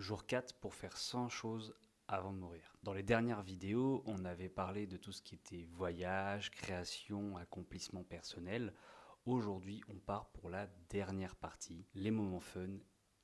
Jour 4 pour faire 100 choses avant de mourir. Dans les dernières vidéos, on avait parlé de tout ce qui était voyage, création, accomplissement personnel. Aujourd'hui, on part pour la dernière partie, les moments fun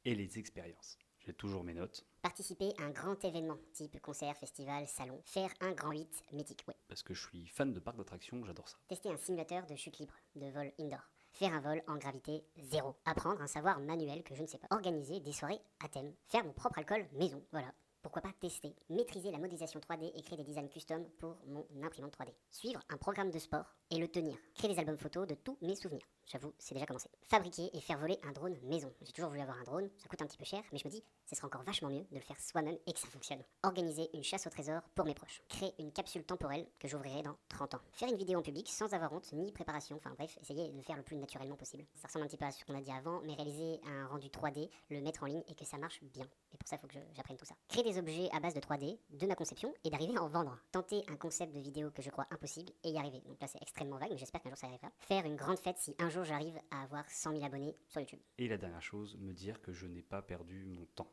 et les expériences. J'ai toujours mes notes. Participer à un grand événement, type concert, festival, salon. Faire un grand 8 mythique, ouais. Parce que je suis fan de parcs d'attractions, j'adore ça. Tester un simulateur de chute libre, de vol indoor. Faire un vol en gravité zéro. Apprendre un savoir manuel que je ne sais pas. Organiser des soirées à thème. Faire mon propre alcool maison, voilà. Pourquoi pas tester, maîtriser la modélisation 3D et créer des designs custom pour mon imprimante 3D. Suivre un programme de sport et le tenir. Créer des albums photos de tous mes souvenirs. J'avoue, c'est déjà commencé. Fabriquer et faire voler un drone maison. J'ai toujours voulu avoir un drone, ça coûte un petit peu cher, mais je me dis, ce serait encore vachement mieux de le faire soi-même et que ça fonctionne. Organiser une chasse au trésor pour mes proches. Créer une capsule temporelle que j'ouvrirai dans 30 ans. Faire une vidéo en public sans avoir honte ni préparation, enfin bref, essayer de le faire le plus naturellement possible. Ça ressemble un petit peu à ce qu'on a dit avant, mais réaliser un rendu 3D, le mettre en ligne et que ça marche bien. Et pour ça, il faut que j'apprenne tout ça. Créer des objets à base de 3D, de ma conception, et d'arriver à en vendre. Tenter un concept de vidéo que je crois impossible et y arriver. Donc là, c'est extrêmement vague, mais j'espère qu'un jour ça arrivera. Faire une grande fête si un jour j'arrive à avoir 100 000 abonnés sur YouTube. Et la dernière chose, me dire que je n'ai pas perdu mon temps.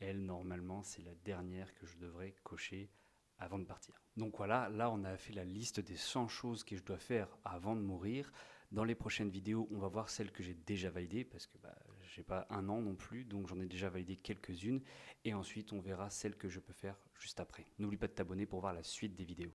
Elle, normalement, c'est la dernière que je devrais cocher avant de partir. Donc voilà, là on a fait la liste des 100 choses que je dois faire avant de mourir. Dans les prochaines vidéos, on va voir celles que j'ai déjà validées, parce que j'ai pas un an non plus, donc j'en ai déjà validé quelques-unes. Et ensuite, on verra celles que je peux faire juste après. N'oublie pas de t'abonner pour voir la suite des vidéos.